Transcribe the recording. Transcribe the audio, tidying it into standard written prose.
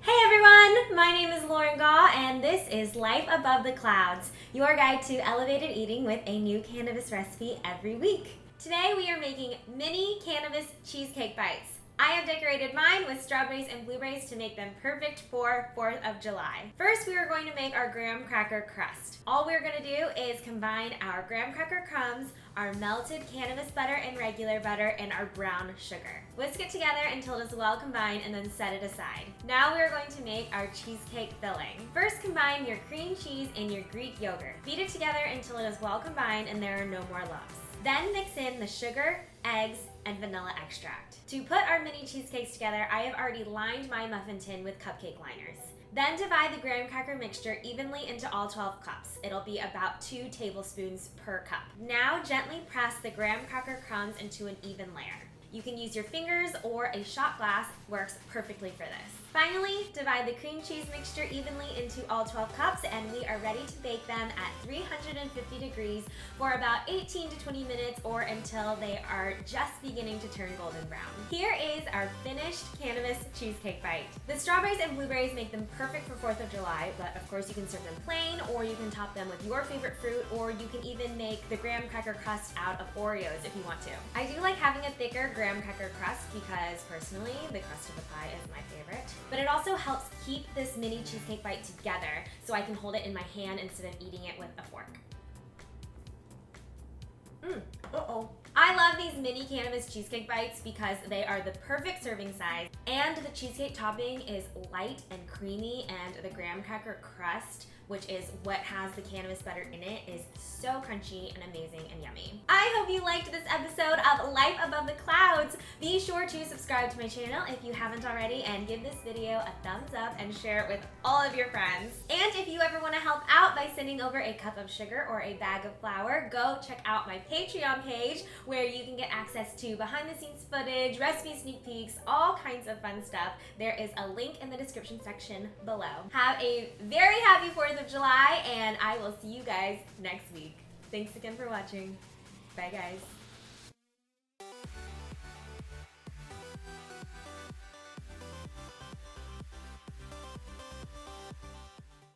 Hey everyone, my name is Lauren Gaw and this is Life Above the Clouds, your guide to elevated eating with a new cannabis recipe every week. Today we are making mini cannabis cheesecake bites. I have decorated mine with strawberries and blueberries to make them perfect for 4th of July. First, we are going to make our graham cracker crust. All we're going to do is combine our graham cracker crumbs, our melted cannabis butter and regular butter, and our brown sugar. Whisk it together until it is well combined and then set it aside. Now we are going to make our cheesecake filling. First, combine your cream cheese and your Greek yogurt. Beat it together until it is well combined and there are no more lumps. Then mix in the sugar, eggs, and vanilla extract. To put our mini cheesecakes together, I have already lined my muffin tin with cupcake liners. Then divide the graham cracker mixture evenly into all 12 cups. It'll be about 2 tablespoons per cup. Now gently press the graham cracker crumbs into an even layer. You can use your fingers or a shot glass, works perfectly for this. Finally, divide the cream cheese mixture evenly into all 12 cups and we are ready to bake them at 350 degrees for about 18 to 20 minutes or until they are just beginning to turn golden brown. Here is our finished cannabis cheesecake bite. The strawberries and blueberries make them perfect for 4th of July, but of course you can serve them plain or you can top them with your favorite fruit, or you can even make the graham cracker crust out of Oreos if you want to. I do like having a thicker graham cracker crust because personally the crust of the pie is my favorite. But it also helps keep this mini cheesecake bite together so I can hold it in my hand instead of eating it with a fork. I love these mini cannabis cheesecake bites because they are the perfect serving size and the cheesecake topping is light and creamy, and the graham cracker crust, which is what has the cannabis butter in it, is so crunchy and amazing and yummy. I hope you liked this episode of Life Above the Clouds. Be sure to subscribe to my channel if you haven't already, and give this video a thumbs up and share it with all of your friends. And if you ever want to help out by sending over a cup of sugar or a bag of flour, go check out my Patreon page where you can get access to behind the scenes footage, recipe sneak peeks, all kinds of fun stuff. There is a link in the description section below. Have a very happy 4th of July, and I will see you guys next week. Thanks again for watching. Bye guys.